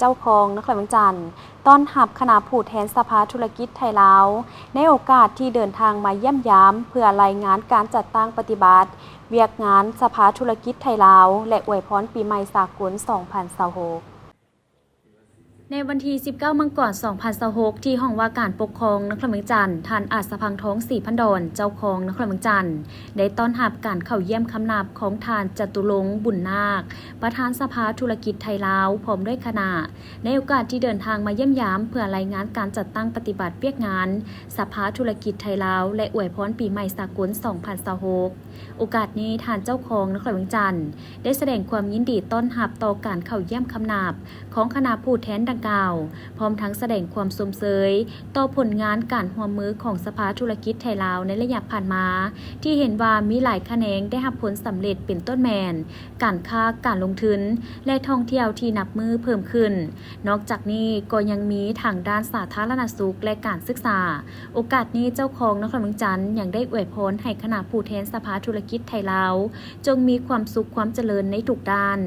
เจ้าของนครเวียงจันทร์ต้อนรับคณะผู้แทนสภาธุรกิจไทยลาวในโอกาสที่เดินทางมาเยี่ยมยามเพื่อรายงานการจัดตั้งปฏิบัติเวียกงานสภาธุรกิจไทยลาวและอวยพรปีใหม่สากล 2026ในวันที่ 19 มังกร 2026 ที่ห้องว่าการปกครองนครเวียงจันทร์ท่านอาจสะพังท้องศรีพันดรเจ้าของนครเวียงจันทร์ได้ต้อนรับการเข้าเยี่ยมคำนับของท่านจตุรงค์บุญนาคประธานสภาธุรกิจไทยลาวพร้อมด้วยคณะในโอกาสที่เดินทางมาเยี่ยมยามเพื่อรายงานการจัดตั้งปฏิบัติเวียกงานสภาธุรกิจไทยลาวและอวยพรปีใหม่สากล 2026 โอกาสนี้ท่านเจ้าของนครเวียงจันทร์ได้แสดงความยินดีต้อนรับต่อการเข้าเยี่ยมคำนับของคณะผู้แทนดังกล่าวพร้อมทั้งแสดงความสมเสยต่อผลงานการร่วมมือของสภาธุรกิจไทยลาวในระยะผ่านมาที่เห็นว่ามีหลายแขนงได้รับผลสำเร็จเป็นต้นแมนการค้าการลงทุนและท่องเที่ยวที่นับมือเพิ่มขึ้นนอกจากนี้ก็ยังมีทางด้านสาธารณสุขและการศึกษาโอกาสนี้เจ้าของนครเวียงจันทร์ยังได้อวยพรให้คณะผู้แทนสภาธุรกิจไทยลาวจงมีความสุขความเจริญในทุกด้าน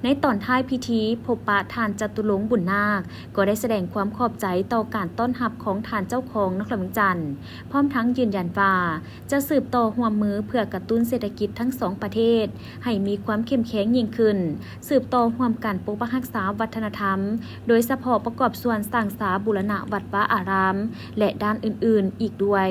ในตอนท้ายพิธีพบปะท่านจตุรงค์บุญนาคก็ได้แสดงความขอบใจต่อการต้อนรับของท่านเจ้าของนครเวียงจันทร์พร้อมทั้งยืนยันว่าจะสืบต่อร่วมมือเพื่อกระตุ้นเศรษฐกิจทั้งสองประเทศให้มีความเข้มแข็งยิ่งขึ้นสืบต่อร่วมกันปกปักรักษาวัฒนธรรมโดยเฉพาะประกอบส่วนสร้างสาบูรณะวัดวาอารามและด้านอื่นๆอีกด้วย